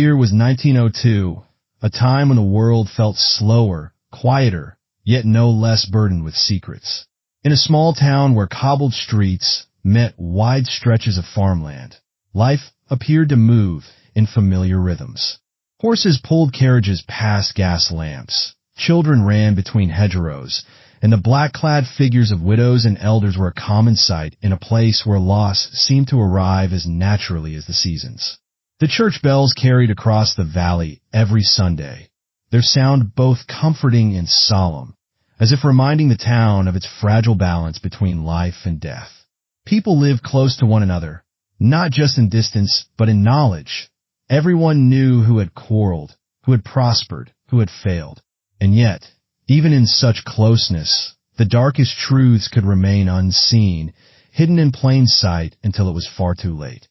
year was 1902, a time when the world felt slower, quieter, yet no less burdened with secrets. In a small town where cobbled streets met wide stretches of farmland, life appeared to move in familiar rhythms. Horses pulled carriages past gas lamps, children ran between hedgerows, and the black-clad figures of widows and elders were a common sight in a place where loss seemed to arrive as naturally as the seasons. The church bells carried across the valley every Sunday, their sound both comforting and solemn, as if reminding the town of its fragile balance between life and death. People lived close to one another, not just in distance, but in knowledge. Everyone knew who had quarreled, who had prospered, who had failed. And yet, even in such closeness, the darkest truths could remain unseen, hidden in plain sight until it was far too late.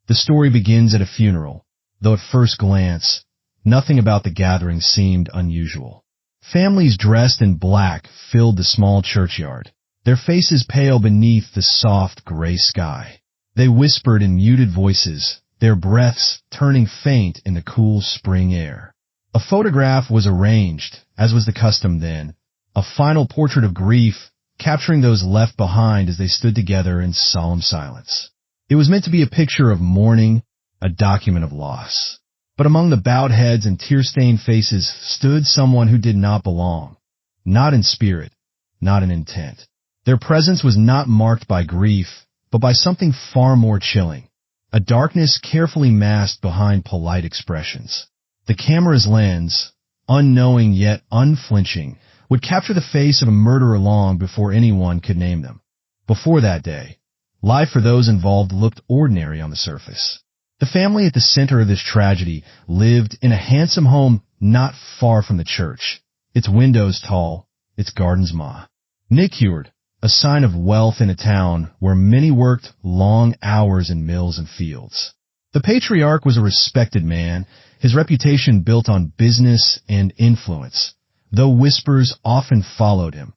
The story begins at a funeral, though at first glance, nothing about the gathering seemed unusual. Families dressed in black filled the small churchyard, their faces pale beneath the soft gray sky. They whispered in muted voices, their breaths turning faint in the cool spring air. A photograph was arranged, as was the custom then, a final portrait of grief, capturing those left behind as they stood together in solemn silence. It was meant to be a picture of mourning, a document of loss. But among the bowed heads and tear-stained faces stood someone who did not belong, not in spirit, not in intent. Their presence was not marked by grief, but by something far more chilling, a darkness carefully masked behind polite expressions. The camera's lens, unknowing yet unflinching, would capture the face of a murderer long before anyone could name them. Before that day, life for those involved looked ordinary on the surface. The family at the center of this tragedy lived in a handsome home not far from the church, its windows tall, its gardens manicured, a sign of wealth in a town where many worked long hours in mills and fields. The patriarch was a respected man, his reputation built on business and influence, though whispers often followed him,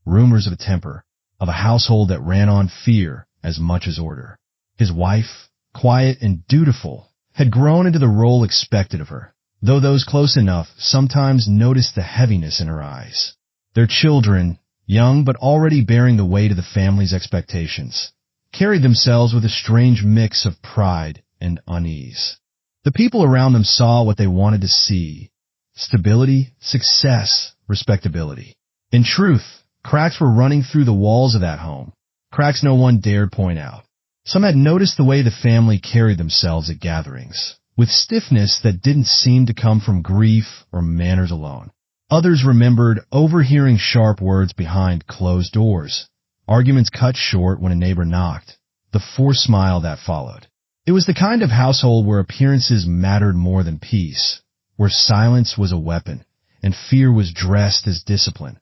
rumors of a temper, of a household that ran on fear as much as order. His wife, quiet and dutiful, had grown into the role expected of her, though those close enough sometimes noticed the heaviness in her eyes. Their children, young but already bearing the weight of the family's expectations, carried themselves with a strange mix of pride and unease. The people around them saw what they wanted to see: stability, success, respectability. In truth, cracks were running through the walls of that home, cracks no one dared point out. Some had noticed the way the family carried themselves at gatherings, with stiffness that didn't seem to come from grief or manners alone. Others remembered overhearing sharp words behind closed doors, arguments cut short when a neighbor knocked, the forced smile that followed. It was the kind of household where appearances mattered more than peace, where silence was a weapon, and fear was dressed as discipline.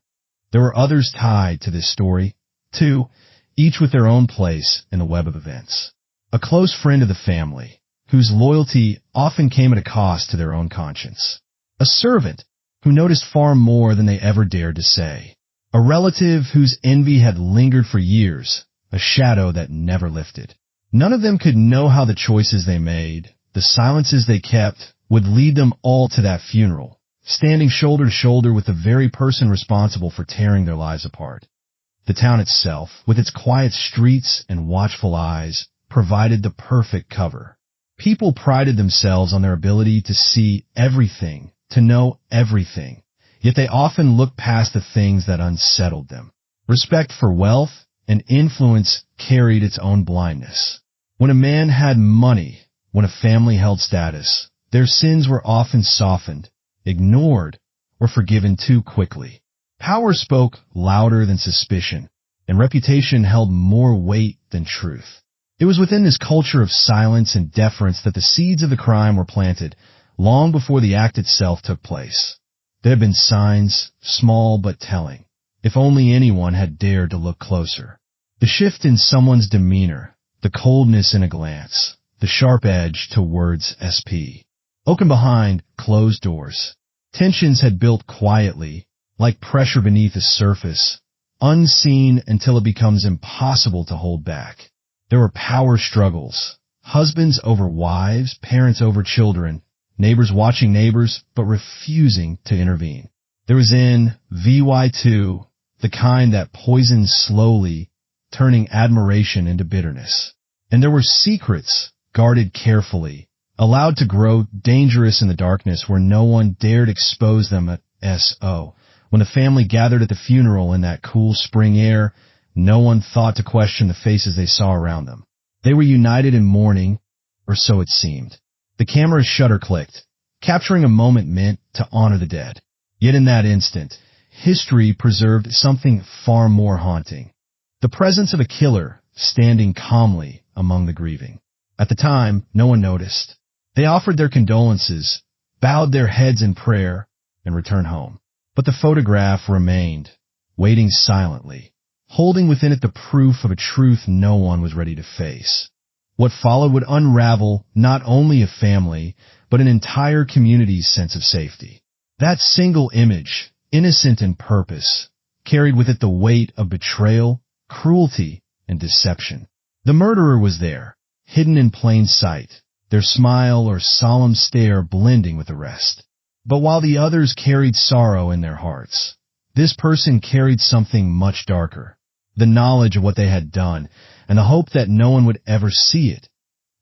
There were others tied to this story, too, each with their own place in the web of events. A close friend of the family, whose loyalty often came at a cost to their own conscience. A servant who noticed far more than they ever dared to say. A relative whose envy had lingered for years, a shadow that never lifted. None of them could know how the choices they made, the silences they kept, would lead them all to that funeral, standing shoulder to shoulder with the very person responsible for tearing their lives apart. The town itself, with its quiet streets and watchful eyes, provided the perfect cover. People prided themselves on their ability to see everything, to know everything, yet they often looked past the things that unsettled them. Respect for wealth and influence carried its own blindness. When a man had money, when a family held status, their sins were often softened, ignored, or forgiven too quickly. Power spoke louder than suspicion, and reputation held more weight than truth. It was within this culture of silence and deference that the seeds of the crime were planted, long before the act itself took place. There had been signs, small but telling, if only anyone had dared to look closer. The shift in someone's demeanor, the coldness in a glance, the sharp edge to words SP. Oaken behind closed doors. Tensions had built quietly, like pressure beneath a surface, unseen until it becomes impossible to hold back. There were power struggles, husbands over wives, parents over children, neighbors watching neighbors but refusing to intervene. There was in VY2 the kind that poisons slowly, turning admiration into bitterness. And there were secrets guarded carefully, allowed to grow dangerous in the darkness where no one dared expose them at SO. When the family gathered at the funeral in that cool spring air, no one thought to question the faces they saw around them. They were united in mourning, or so it seemed. The camera's shutter clicked, capturing a moment meant to honor the dead. Yet in that instant, history preserved something far more haunting. The presence of a killer standing calmly among the grieving. At the time, no one noticed. They offered their condolences, bowed their heads in prayer, and returned home. But the photograph remained, waiting silently, holding within it the proof of a truth no one was ready to face. What followed would unravel not only a family, but an entire community's sense of safety. That single image, innocent in purpose, carried with it the weight of betrayal, cruelty, and deception. The murderer was there, hidden in plain sight, their smile or solemn stare blending with the rest. But while the others carried sorrow in their hearts, this person carried something much darker, the knowledge of what they had done, and the hope that no one would ever see it.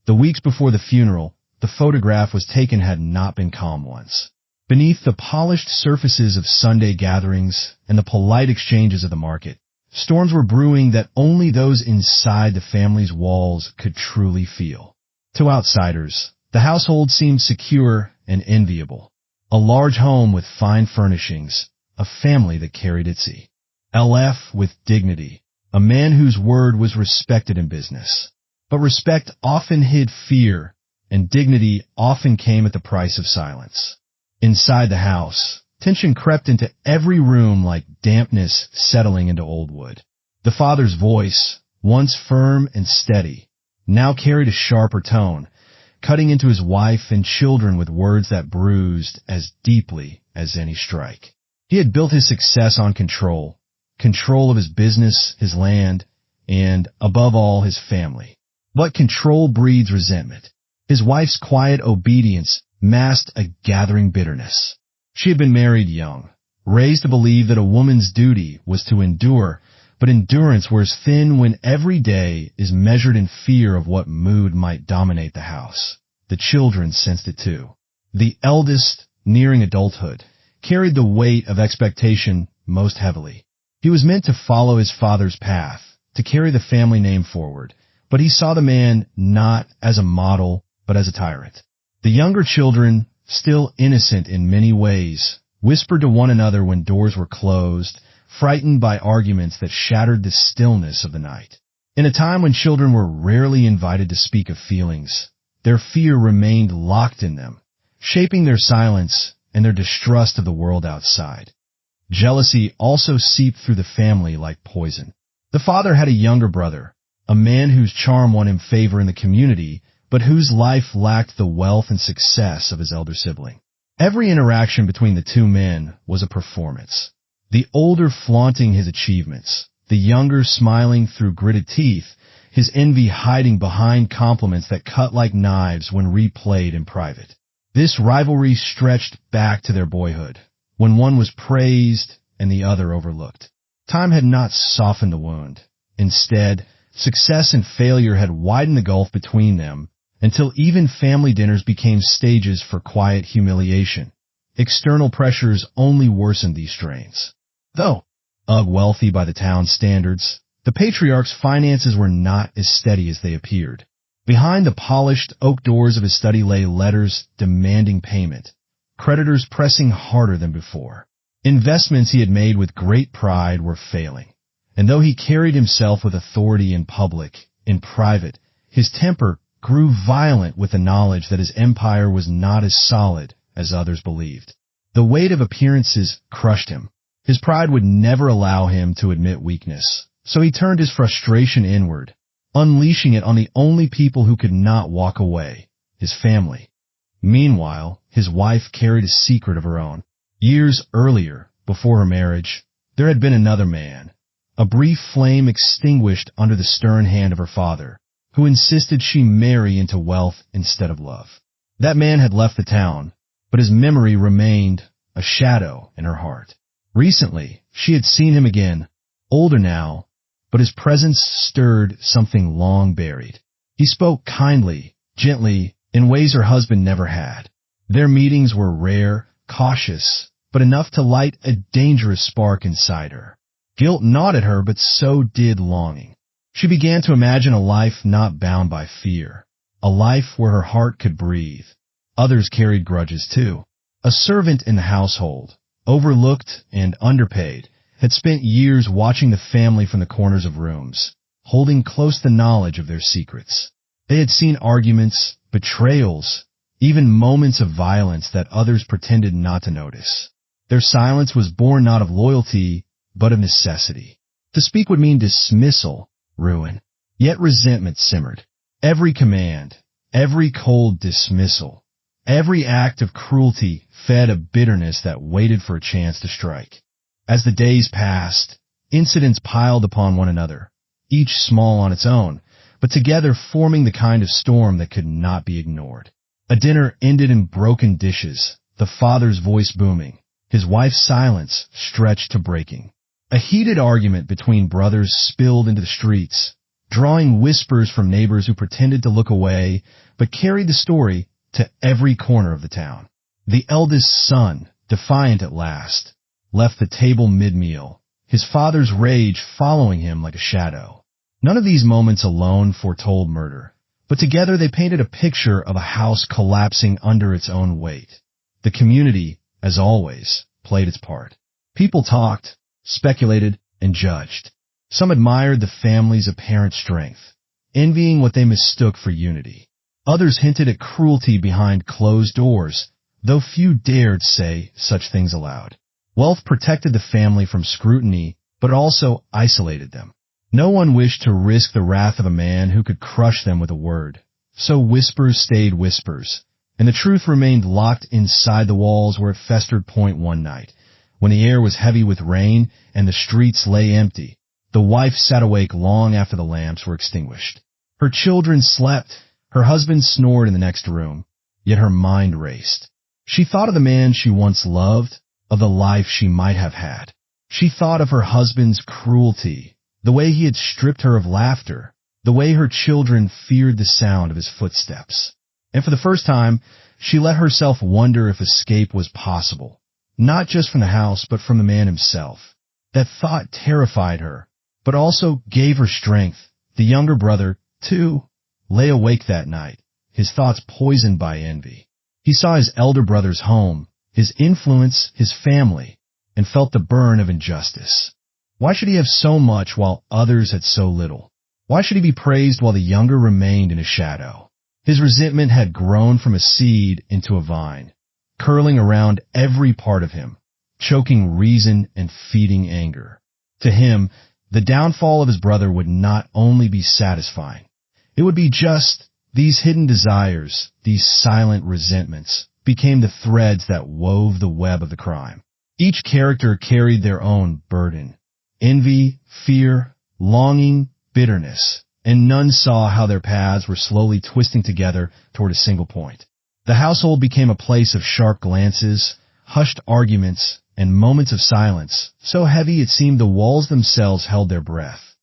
The weeks before the funeral, the photograph was taken had not been calm ones. Beneath the polished surfaces of Sunday gatherings and the polite exchanges of the market, storms were brewing that only those inside the family's walls could truly feel. To outsiders, the household seemed secure and enviable. A large home with fine furnishings, a family that carried its LF with dignity, a man whose word was respected in business. But respect often hid fear, and dignity often came at the price of silence. Inside the house, tension crept into every room like dampness settling into old wood. The father's voice, once firm and steady, now carried a sharper tone, cutting into his wife and children with words that bruised as deeply as any strike. He had built his success on control of his business, his land, and, above all, his family. But control breeds resentment. His wife's quiet obedience masked a gathering bitterness. She had been married young, raised to believe that a woman's duty was to endure, but endurance wears thin when every day is measured in fear of what mood might dominate the house. The children sensed it too. The eldest, nearing adulthood, carried the weight of expectation most heavily. He was meant to follow his father's path, to carry the family name forward, but he saw the man not as a model, but as a tyrant. The younger children, still innocent in many ways, whispered to one another when doors were closed, frightened by arguments that shattered the stillness of the night. In a time when children were rarely invited to speak of feelings, their fear remained locked in them, shaping their silence and their distrust of the world outside. Jealousy also seeped through the family like poison. The father had a younger brother, a man whose charm won him favor in the community, but whose life lacked the wealth and success of his elder sibling. Every interaction between the two men was a performance. The older flaunting his achievements, the younger smiling through gritted teeth, his envy hiding behind compliments that cut like knives when replayed in private. This rivalry stretched back to their boyhood, when one was praised and the other overlooked. Time had not softened the wound. Instead, success and failure had widened the gulf between them until even family dinners became stages for quiet humiliation. External pressures only worsened these strains. Though wealthy by the town's standards, the patriarch's finances were not as steady as they appeared. Behind the polished oak doors of his study lay letters demanding payment, creditors pressing harder than before. Investments he had made with great pride were failing, and though he carried himself with authority in public, in private, his temper grew violent with the knowledge that his empire was not as solid as others believed. The weight of appearances crushed him. His pride would never allow him to admit weakness, so he turned his frustration inward, unleashing it on the only people who could not walk away, his family. Meanwhile, his wife carried a secret of her own. Years earlier, before her marriage, there had been another man, a brief flame extinguished under the stern hand of her father, who insisted she marry into wealth instead of love. That man had left the town, but his memory remained a shadow in her heart. Recently, she had seen him again, older now, but his presence stirred something long buried. He spoke kindly, gently, in ways her husband never had. Their meetings were rare, cautious, but enough to light a dangerous spark inside her. Guilt gnawed at her, but so did longing. She began to imagine a life not bound by fear, a life where her heart could breathe. Others carried grudges too. A servant in the household, overlooked and underpaid, had spent years watching the family from the corners of rooms, holding close the knowledge of their secrets. They had seen arguments, betrayals, even moments of violence that others pretended not to notice. Their silence was born not of loyalty, but of necessity. To speak would mean dismissal, ruin. Yet resentment simmered. Every command, every cold dismissal, every act of cruelty fed a bitterness that waited for a chance to strike. As the days passed, incidents piled upon one another, each small on its own, but together forming the kind of storm that could not be ignored. A dinner ended in broken dishes, the father's voice booming, his wife's silence stretched to breaking. A heated argument between brothers spilled into the streets, drawing whispers from neighbors who pretended to look away, but carried the story to every corner of the town. The eldest son, defiant at last, left the table mid-meal, his father's rage following him like a shadow. None of these moments alone foretold murder, but together they painted a picture of a house collapsing under its own weight. The community, as always, played its part. People talked, speculated, and judged. Some admired the family's apparent strength, envying what they mistook for unity. Others hinted at cruelty behind closed doors, though few dared say such things aloud. Wealth protected the family from scrutiny, but also isolated them. No one wished to risk the wrath of a man who could crush them with a word. So whispers stayed whispers, and the truth remained locked inside the walls where it festered. One night, when the air was heavy with rain and the streets lay empty, the wife sat awake long after the lamps were extinguished. Her children slept, her husband snored in the next room, yet her mind raced. She thought of the man she once loved, of the life she might have had. She thought of her husband's cruelty, the way he had stripped her of laughter, the way her children feared the sound of his footsteps. And for the first time, she let herself wonder if escape was possible, not just from the house, but from the man himself. That thought terrified her, but also gave her strength. The younger brother, too, lay awake that night, his thoughts poisoned by envy. He saw his elder brother's home, his influence, his family, and felt the burn of injustice. Why should he have so much while others had so little? Why should he be praised while the younger remained in his shadow? His resentment had grown from a seed into a vine, curling around every part of him, choking reason and feeding anger. To him, the downfall of his brother would not only be satisfying, it would be just. These hidden desires, these silent resentments, became the threads that wove the web of the crime. Each character carried their own burden. Envy, fear, longing, bitterness, and none saw how their paths were slowly twisting together toward a single point. The household became a place of sharp glances, hushed arguments, and moments of silence, so heavy it seemed the walls themselves held their breath.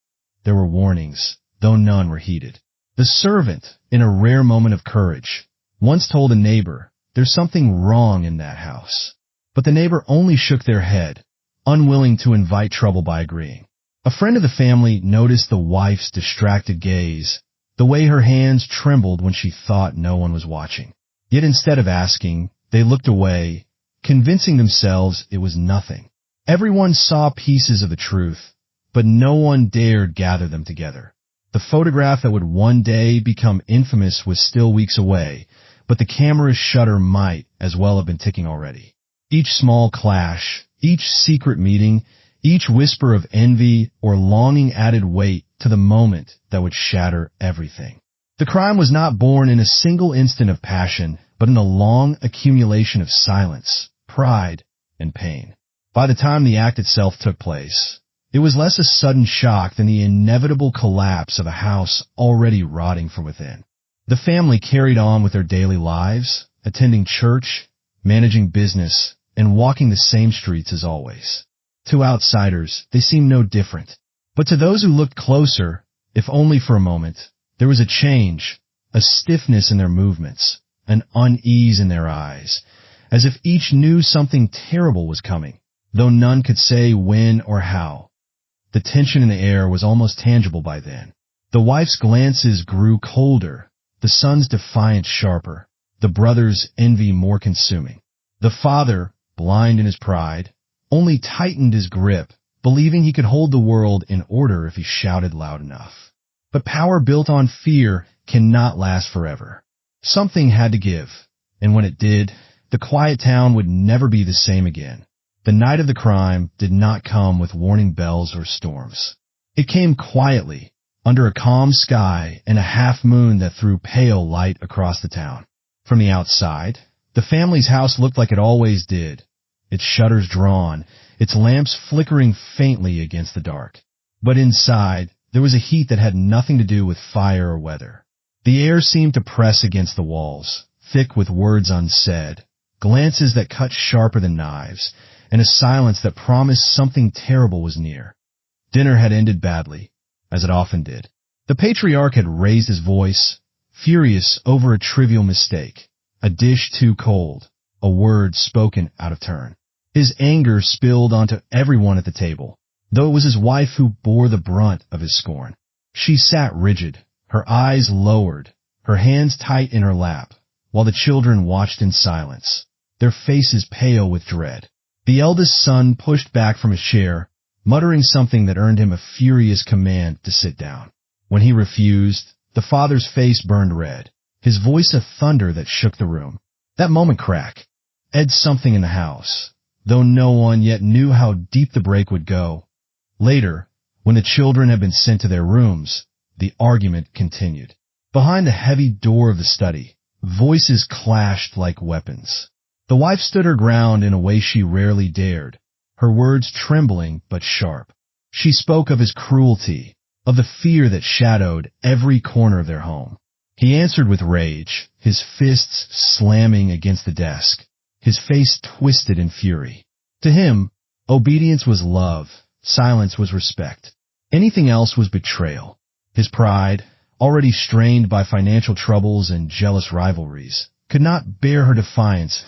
There were warnings, though none were heeded. The servant, in a rare moment of courage, once told a neighbor, "There's something wrong in that house." But the neighbor only shook their head, unwilling to invite trouble by agreeing. A friend of the family noticed the wife's distracted gaze, the way her hands trembled when she thought no one was watching. Yet instead of asking, they looked away, convincing themselves it was nothing. Everyone saw pieces of the truth, but no one dared gather them together. The photograph that would one day become infamous was still weeks away, but the camera's shutter might as well have been ticking already. Each small clash, each secret meeting, each whisper of envy or longing added weight to the moment that would shatter everything. The crime was not born in a single instant of passion, but in a long accumulation of silence, pride, and pain. By the time the act itself took place, it was less a sudden shock than the inevitable collapse of a house already rotting from within. The family carried on with their daily lives, attending church, managing business, and walking the same streets as always. To outsiders, they seemed no different. But to those who looked closer, if only for a moment, there was a change, a stiffness in their movements, an unease in their eyes, as if each knew something terrible was coming, though none could say when or how. The tension in the air was almost tangible by then. The wife's glances grew colder, the son's defiance sharper, the brother's envy more consuming. The father, blind in his pride, only tightened his grip, believing he could hold the world in order if he shouted loud enough. But power built on fear cannot last forever. Something had to give, and when it did, the quiet town would never be the same again. The night of the crime did not come with warning bells or storms. It came quietly, under a calm sky and a half moon that threw pale light across the town. From the outside, the family's house looked like it always did, its shutters drawn, its lamps flickering faintly against the dark. But inside, there was a heat that had nothing to do with fire or weather. The air seemed to press against the walls, thick with words unsaid, glances that cut sharper than knives, and a silence that promised something terrible was near. Dinner had ended badly, as it often did. The patriarch had raised his voice, furious over a trivial mistake, a dish too cold, a word spoken out of turn. His anger spilled onto everyone at the table, though it was his wife who bore the brunt of his scorn. She sat rigid, her eyes lowered, her hands tight in her lap, while the children watched in silence, their faces pale with dread. The eldest son pushed back from his chair, muttering something that earned him a furious command to sit down. When he refused, the father's face burned red, his voice a thunder that shook the room. That moment crack, edged something in the house, though no one yet knew how deep the break would go. Later, when the children had been sent to their rooms, the argument continued. Behind the heavy door of the study, voices clashed like weapons. The wife stood her ground in a way she rarely dared, her words trembling but sharp. She spoke of his cruelty, of the fear that shadowed every corner of their home. He answered with rage, his fists slamming against the desk, his face twisted in fury. To him, obedience was love, silence was respect. Anything else was betrayal. His pride, already strained by financial troubles and jealous rivalries, could not bear her defiance.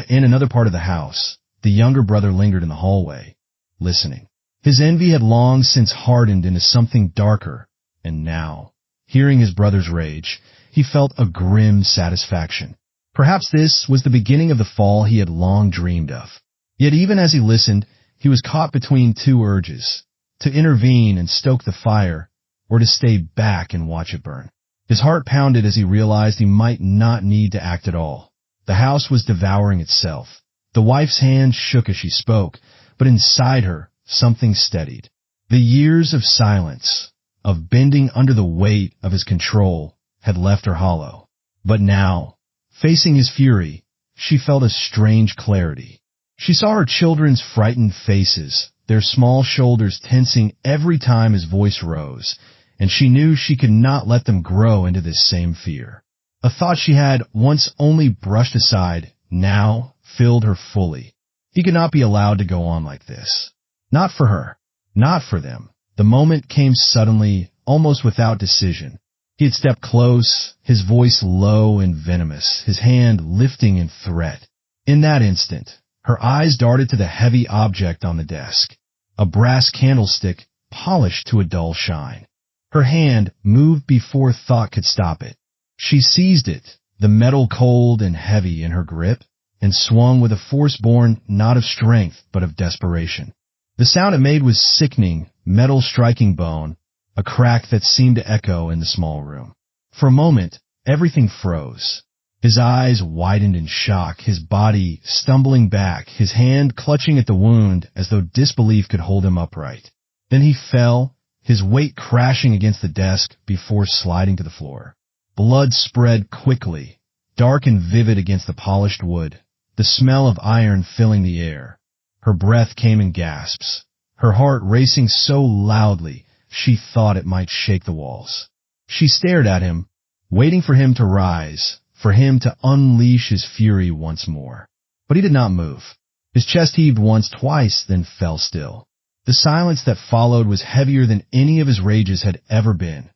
In another part of the house, the younger brother lingered in the hallway, listening. His envy had long since hardened into something darker, and now, hearing his brother's rage, he felt a grim satisfaction. Perhaps this was the beginning of the fall he had long dreamed of. Yet even as he listened, he was caught between two urges, to intervene and stoke the fire, or to stay back and watch it burn. His heart pounded as he realized he might not need to act at all. The house was devouring itself. The wife's hand shook as she spoke, but inside her, something steadied. The years of silence, of bending under the weight of his control, had left her hollow. But now, facing his fury, she felt a strange clarity. She saw her children's frightened faces, their small shoulders tensing every time his voice rose, and she knew she could not let them grow into this same fear. A thought she had once only brushed aside now filled her fully. He could not be allowed to go on like this. Not for her. Not for them. The moment came suddenly, almost without decision. He had stepped close, his voice low and venomous, his hand lifting in threat. In that instant, her eyes darted to the heavy object on the desk, a brass candlestick polished to a dull shine. Her hand moved before thought could stop it. She seized it, the metal cold and heavy in her grip, and swung with a force born not of strength but of desperation. The sound it made was sickening, metal striking bone, a crack that seemed to echo in the small room. For a moment, everything froze. His eyes widened in shock, his body stumbling back, his hand clutching at the wound as though disbelief could hold him upright. Then he fell, his weight crashing against the desk before sliding to the floor. Blood spread quickly, dark and vivid against the polished wood, the smell of iron filling the air. Her breath came in gasps, her heart racing so loudly she thought it might shake the walls. She stared at him, waiting for him to rise, for him to unleash his fury once more. But he did not move. His chest heaved once, twice, then fell still. The silence that followed was heavier than any of his rages had ever been.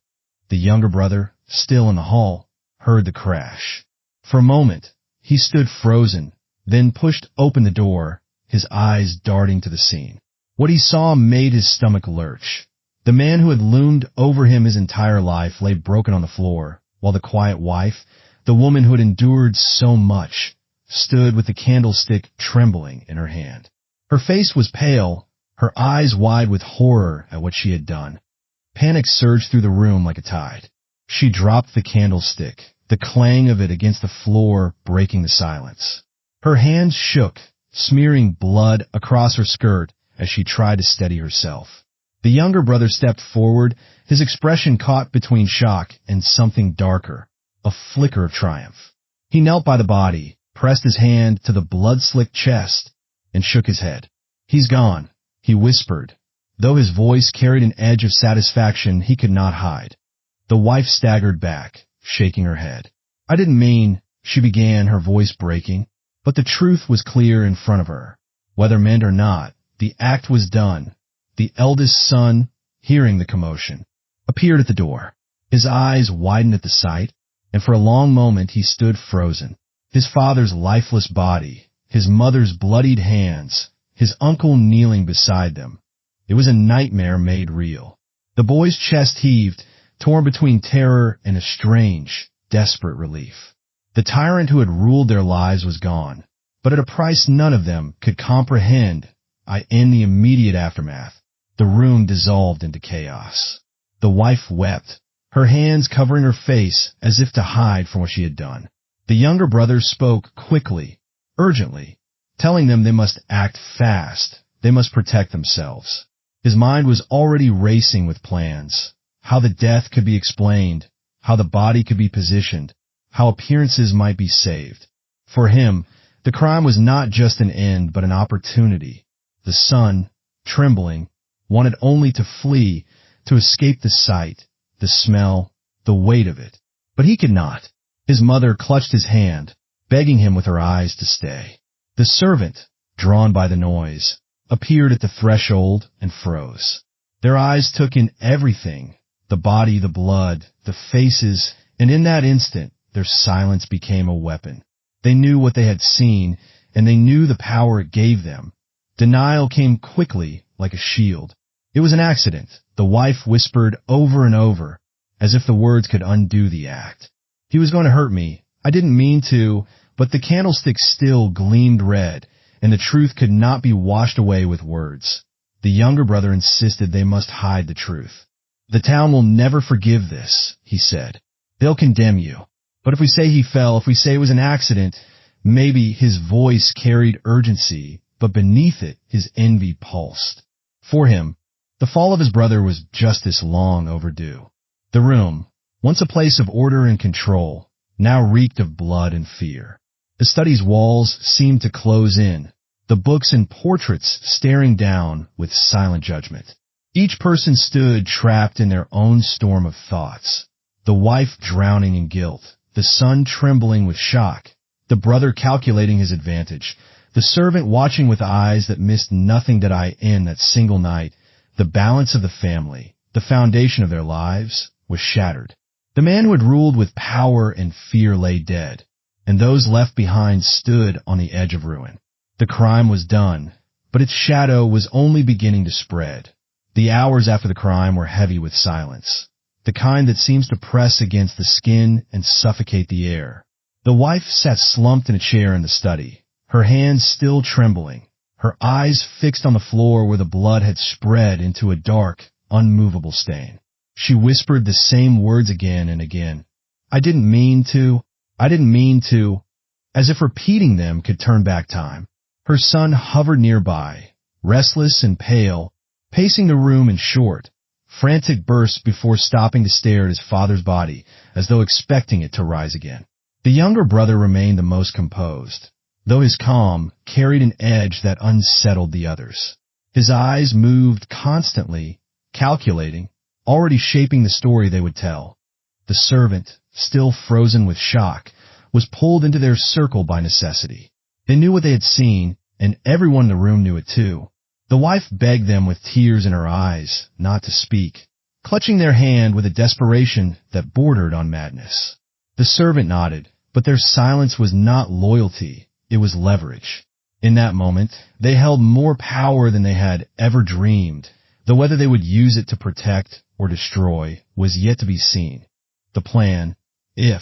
The younger brother, still in the hall, heard the crash. For a moment, he stood frozen, then pushed open the door, his eyes darting to the scene. What he saw made his stomach lurch. The man who had loomed over him his entire life lay broken on the floor, while the quiet wife, the woman who had endured so much, stood with the candlestick trembling in her hand. Her face was pale, her eyes wide with horror at what she had done. Panic surged through the room like a tide. She dropped the candlestick, the clang of it against the floor breaking the silence. Her hands shook, smearing blood across her skirt as she tried to steady herself. The younger brother stepped forward, his expression caught between shock and something darker, a flicker of triumph. He knelt by the body, pressed his hand to the blood-slicked chest, and shook his head. "He's gone," he whispered, though his voice carried an edge of satisfaction he could not hide. The wife staggered back, shaking her head. "I didn't mean," she began, her voice breaking, but the truth was clear in front of her. Whether meant or not, the act was done. The eldest son, hearing the commotion, appeared at the door. His eyes widened at the sight, and for a long moment he stood frozen. His father's lifeless body, his mother's bloodied hands, his uncle kneeling beside them. It was a nightmare made real. The boy's chest heaved, torn between terror and a strange, desperate relief. The tyrant who had ruled their lives was gone, but at a price none of them could comprehend. In the immediate aftermath, the room dissolved into chaos. The wife wept, her hands covering her face as if to hide from what she had done. The younger brother spoke quickly, urgently, telling them they must act fast, they must protect themselves. His mind was already racing with plans, how the death could be explained, how the body could be positioned, how appearances might be saved. For him, the crime was not just an end, but an opportunity. The son, trembling, wanted only to flee, to escape the sight, the smell, the weight of it. But he could not. His mother clutched his hand, begging him with her eyes to stay. The servant, drawn by the noise, appeared at the threshold and froze. Their eyes took in everything, the body, the blood, the faces, and in that instant, their silence became a weapon. They knew what they had seen, and they knew the power it gave them. Denial came quickly, like a shield. "It was an accident," the wife whispered over and over, as if the words could undo the act. "He was going to hurt me. I didn't mean to," but the candlestick still gleamed red, and the truth could not be washed away with words. The younger brother insisted they must hide the truth. "The town will never forgive this," he said. "They'll condemn you. But if we say he fell, if we say it was an accident," maybe his voice carried urgency, but beneath it his envy pulsed. For him, the fall of his brother was justice long overdue. The room, once a place of order and control, now reeked of blood and fear. The study's walls seemed to close in, the books and portraits staring down with silent judgment. Each person stood trapped in their own storm of thoughts, the wife drowning in guilt, the son trembling with shock, the brother calculating his advantage, the servant watching with eyes that missed nothing in that single night. The balance of the family, the foundation of their lives, was shattered. The man who had ruled with power and fear lay dead, and those left behind stood on the edge of ruin. The crime was done, but its shadow was only beginning to spread. The hours after the crime were heavy with silence, the kind that seems to press against the skin and suffocate the air. The wife sat slumped in a chair in the study, her hands still trembling, her eyes fixed on the floor where the blood had spread into a dark, unmovable stain. She whispered the same words again and again. I didn't mean to, as if repeating them could turn back time. Her son hovered nearby, restless and pale, pacing the room in short, frantic bursts before stopping to stare at his father's body as though expecting it to rise again. The younger brother remained the most composed, though his calm carried an edge that unsettled the others. His eyes moved constantly, calculating, already shaping the story they would tell. The servant, still frozen with shock, was pulled into their circle by necessity. They knew what they had seen, and everyone in the room knew it too. The wife begged them with tears in her eyes not to speak, clutching their hand with a desperation that bordered on madness. The servant nodded, but their silence was not loyalty, it was leverage. In that moment, they held more power than they had ever dreamed, though whether they would use it to protect or destroy was yet to be seen. The plan, if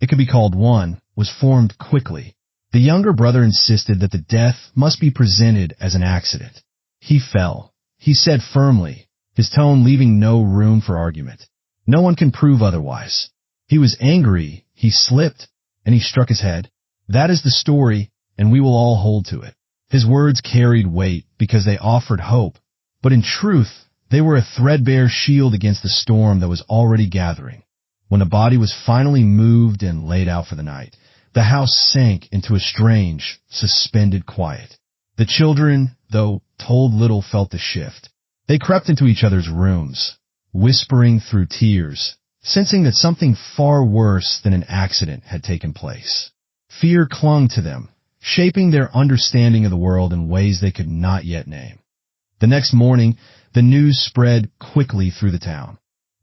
it could be called one, was formed quickly. The younger brother insisted that the death must be presented as an accident. He fell. He said firmly, his tone leaving no room for argument. No one can prove otherwise. He was angry, he slipped, and he struck his head. That is the story, and we will all hold to it. His words carried weight because they offered hope, but in truth, they were a threadbare shield against the storm that was already gathering. When the body was finally moved and laid out for the night, the house sank into a strange, suspended quiet. The children, though told little, felt the shift. They crept into each other's rooms, whispering through tears, sensing that something far worse than an accident had taken place. Fear clung to them, shaping their understanding of the world in ways they could not yet name. The next morning, the news spread quickly through the town.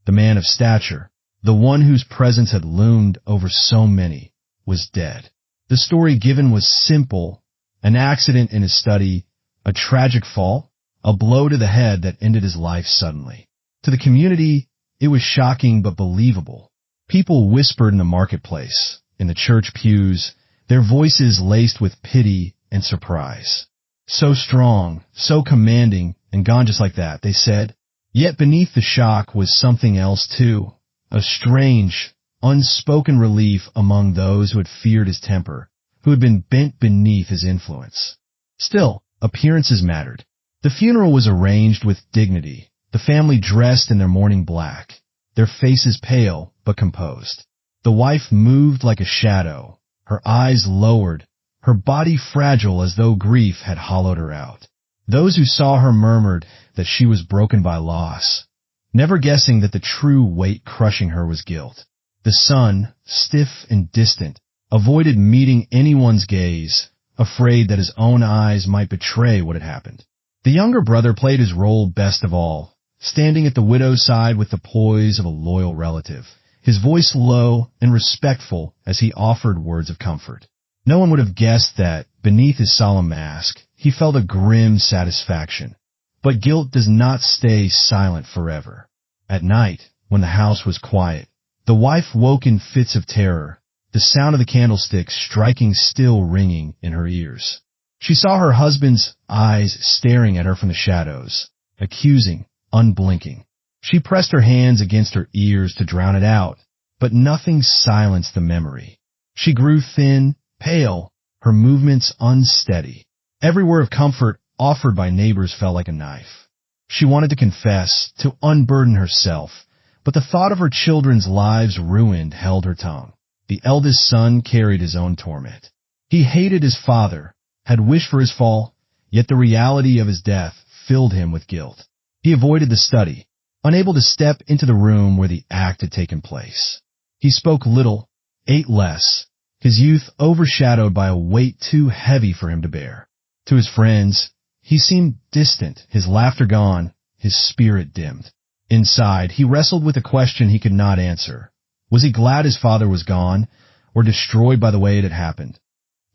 The man of stature, the one whose presence had loomed over so many, was dead. The story given was simple: an accident in his study, a tragic fall, a blow to the head that ended his life suddenly. To the community, it was shocking but believable. People whispered in the marketplace, in the church pews, their voices laced with pity and surprise. So strong, so commanding, and gone just like that, they said. Yet beneath the shock was something else too, a strange, unspoken relief among those who had feared his temper, who had been bent beneath his influence. Still, appearances mattered. The funeral was arranged with dignity, the family dressed in their mourning black, their faces pale but composed. The wife moved like a shadow, her eyes lowered, her body fragile as though grief had hollowed her out. Those who saw her murmured that she was broken by loss, never guessing that the true weight crushing her was guilt. The son, stiff and distant, avoided meeting anyone's gaze, afraid that his own eyes might betray what had happened. The younger brother played his role best of all, standing at the widow's side with the poise of a loyal relative, his voice low and respectful as he offered words of comfort. No one would have guessed that, beneath his solemn mask, he felt a grim satisfaction. But guilt does not stay silent forever. At night, when the house was quiet, the wife woke in fits of terror, the sound of the candlestick striking still ringing in her ears. She saw her husband's eyes staring at her from the shadows, accusing, unblinking. She pressed her hands against her ears to drown it out, but nothing silenced the memory. She grew thin, pale, her movements unsteady. Every word of comfort offered by neighbors felt like a knife. She wanted to confess, to unburden herself, but the thought of her children's lives ruined held her tongue. The eldest son carried his own torment. He hated his father, had wished for his fall, yet the reality of his death filled him with guilt. He avoided the study, unable to step into the room where the act had taken place. He spoke little, ate less, his youth overshadowed by a weight too heavy for him to bear. To his friends, he seemed distant, his laughter gone, his spirit dimmed. Inside, he wrestled with a question he could not answer. Was he glad his father was gone, or destroyed by the way it had happened?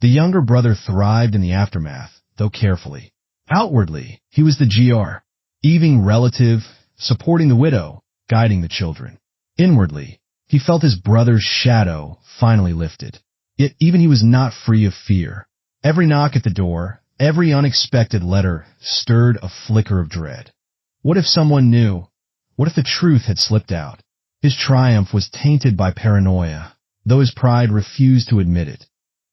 The younger brother thrived in the aftermath, though carefully. Outwardly, he was the GR, eaving relative, supporting the widow, guiding the children. Inwardly, he felt his brother's shadow finally lifted. Yet even he was not free of fear. Every knock at the door, every unexpected letter stirred a flicker of dread. What if someone knew? What if the truth had slipped out? His triumph was tainted by paranoia, though his pride refused to admit it.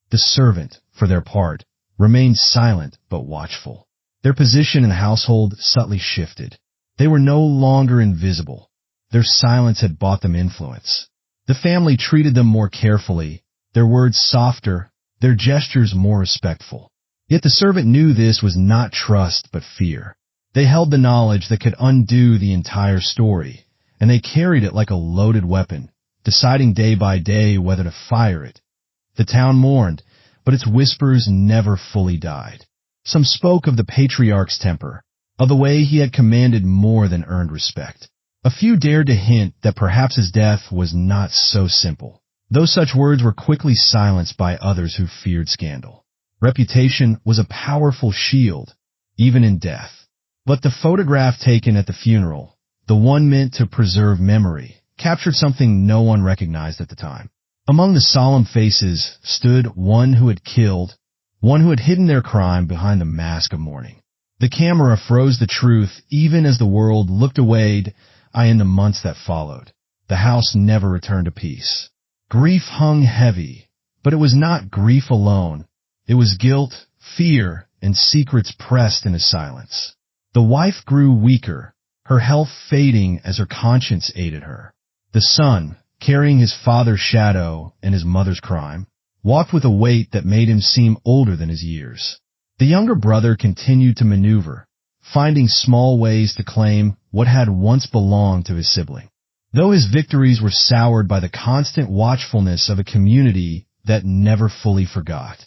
The servant, for their part, remained silent but watchful. Their position in the household subtly shifted. They were no longer invisible. Their silence had bought them influence. The family treated them more carefully, their words softer, their gestures more respectful. Yet the servant knew this was not trust but fear. They held the knowledge that could undo the entire story, and they carried it like a loaded weapon, deciding day by day whether to fire it. The town mourned, but its whispers never fully died. Some spoke of the patriarch's temper, of the way he had commanded more than earned respect. A few dared to hint that perhaps his death was not so simple, though such words were quickly silenced by others who feared scandal. Reputation was a powerful shield, even in death. But the photograph taken at the funeral, the one meant to preserve memory, captured something no one recognized at the time. Among the solemn faces stood one who had killed, one who had hidden their crime behind the mask of mourning. The camera froze the truth even as the world looked away. In the months that followed, the house never returned to peace. Grief hung heavy, but it was not grief alone. It was guilt, fear, and secrets pressed into silence. The wife grew weaker, her health fading as her conscience aided her. The son, carrying his father's shadow and his mother's crime, walked with a weight that made him seem older than his years. The younger brother continued to maneuver, finding small ways to claim what had once belonged to his sibling. Though his victories were soured by the constant watchfulness of a community that never fully forgot.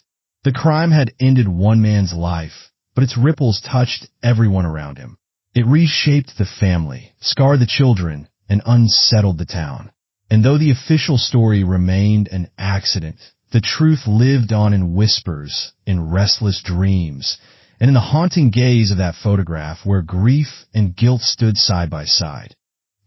The crime had ended one man's life, but its ripples touched everyone around him. It reshaped the family, scarred the children, and unsettled the town. And though the official story remained an accident, the truth lived on in whispers, in restless dreams, and in the haunting gaze of that photograph where grief and guilt stood side by side.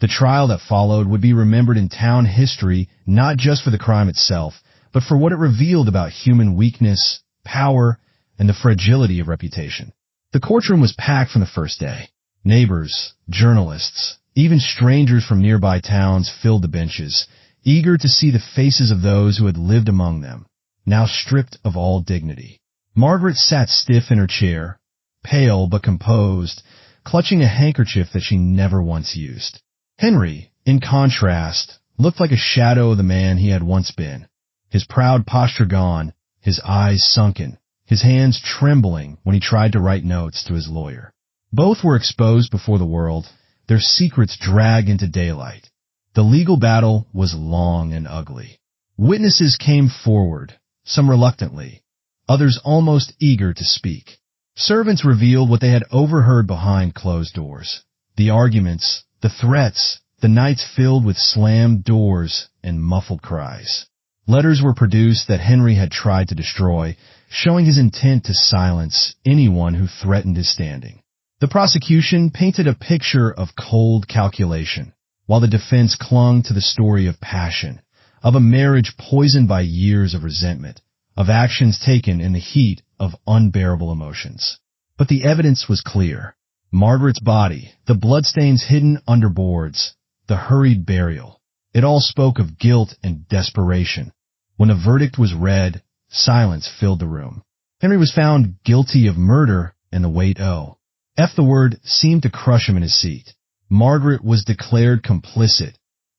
The trial that followed would be remembered in town history not just for the crime itself, but for what it revealed about human weakness, power, and the fragility of reputation. The courtroom was packed from the first day. Neighbors, journalists, even strangers from nearby towns filled the benches, eager to see the faces of those who had lived among them, now stripped of all dignity. Margaret sat stiff in her chair, pale but composed, clutching a handkerchief that she never once used. Henry, in contrast, looked like a shadow of the man he had once been, his proud posture gone, his eyes sunken, his hands trembling when he tried to write notes to his lawyer. Both were exposed before the world, their secrets dragged into daylight. The legal battle was long and ugly. Witnesses came forward, some reluctantly, others almost eager to speak. Servants revealed what they had overheard behind closed doors. The arguments, the threats, the nights filled with slammed doors and muffled cries. Letters were produced that Henry had tried to destroy, showing his intent to silence anyone who threatened his standing. The prosecution painted a picture of cold calculation, while the defense clung to the story of passion, of a marriage poisoned by years of resentment, of actions taken in the heat of unbearable emotions. But the evidence was clear. Margaret's body, the bloodstains hidden under boards, the hurried burial. It all spoke of guilt and desperation. When a verdict was read, silence filled the room. Henry was found guilty of murder, and the weight the word seemed to crush him in his seat. Margaret was declared complicit,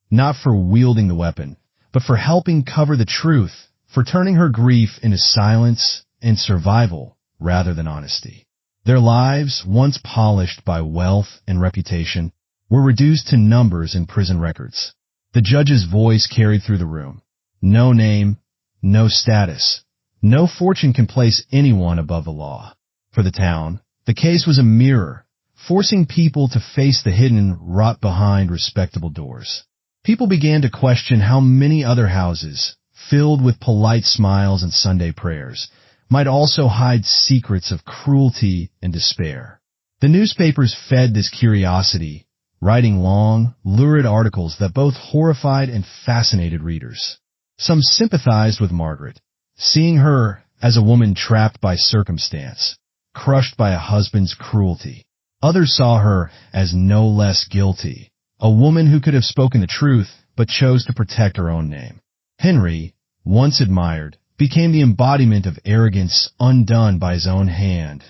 not for wielding the weapon, but for helping cover the truth, for turning her grief into silence and survival rather than honesty. Their lives, once polished by wealth and reputation, were reduced to numbers in prison records. The judge's voice carried through the room. No name, no status, no fortune can place anyone above the law. For the town, the case was a mirror, forcing people to face the hidden rot behind respectable doors. People began to question how many other houses, filled with polite smiles and Sunday prayers, might also hide secrets of cruelty and despair. The newspapers fed this curiosity, writing long, lurid articles that both horrified and fascinated readers. Some sympathized with Margaret, seeing her as a woman trapped by circumstance, crushed by a husband's cruelty. Others saw her as no less guilty, a woman who could have spoken the truth but chose to protect her own name. Henry, once admired, became the embodiment of arrogance undone by his own hand.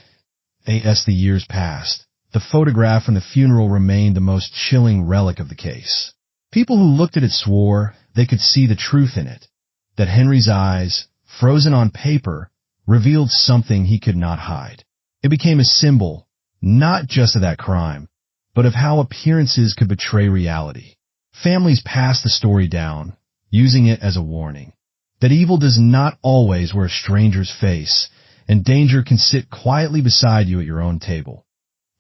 As the years passed, the photograph from the funeral remained the most chilling relic of the case. People who looked at it swore they could see the truth in it, that Henry's eyes, frozen on paper, revealed something he could not hide. It became a symbol, not just of that crime, but of how appearances could betray reality. Families passed the story down, using it as a warning. That evil does not always wear a stranger's face, and danger can sit quietly beside you at your own table.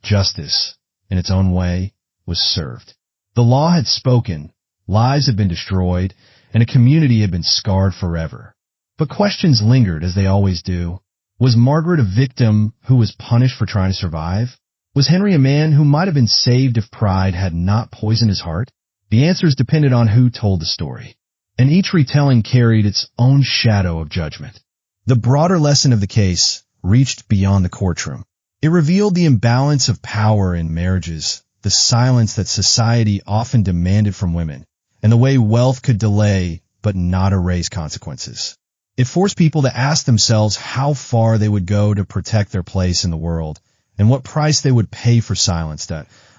Justice, in its own way, was served. The law had spoken, lives had been destroyed, and a community had been scarred forever. But questions lingered, as they always do. Was Margaret a victim who was punished for trying to survive? Was Henry a man who might have been saved if pride had not poisoned his heart? The answers depended on who told the story, and each retelling carried its own shadow of judgment. The broader lesson of the case reached beyond the courtroom. It revealed the imbalance of power in marriages, the silence that society often demanded from women, and the way wealth could delay but not erase consequences. It forced people to ask themselves how far they would go to protect their place in the world, and what price they would pay for silence.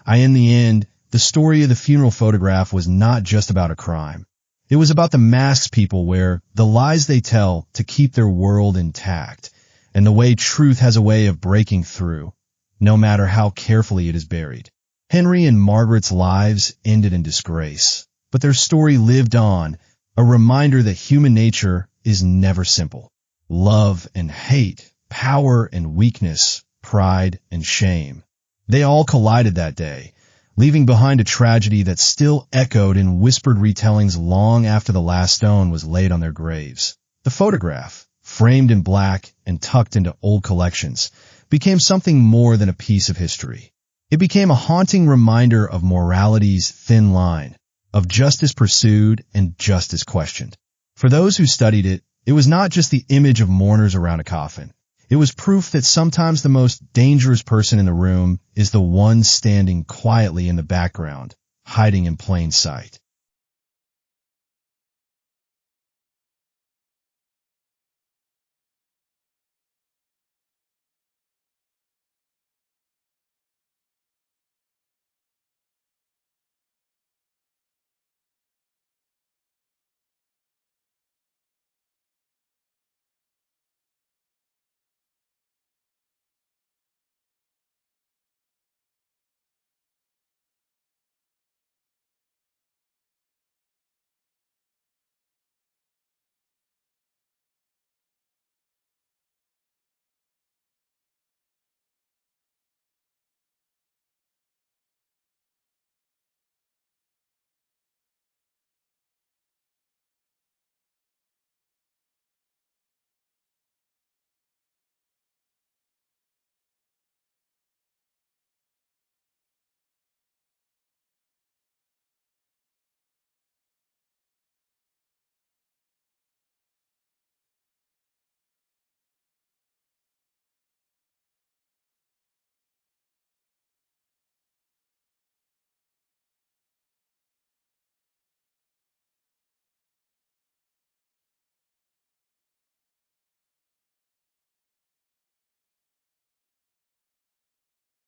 In the end, the story of the funeral photograph was not just about a crime. It was about the masks people wear, the lies they tell to keep their world intact, and the way truth has a way of breaking through, no matter how carefully it is buried. Henry and Margaret's lives ended in disgrace, but their story lived on, a reminder that human nature is never simple. Love and hate, power and weakness, pride and shame. They all collided that day, leaving behind a tragedy that still echoed in whispered retellings long after the last stone was laid on their graves. The photograph, framed in black and tucked into old collections, became something more than a piece of history. It became a haunting reminder of morality's thin line, of justice pursued and justice questioned. For those who studied it, it was not just the image of mourners around a coffin. It was proof that sometimes the most dangerous person in the room is the one standing quietly in the background, hiding in plain sight.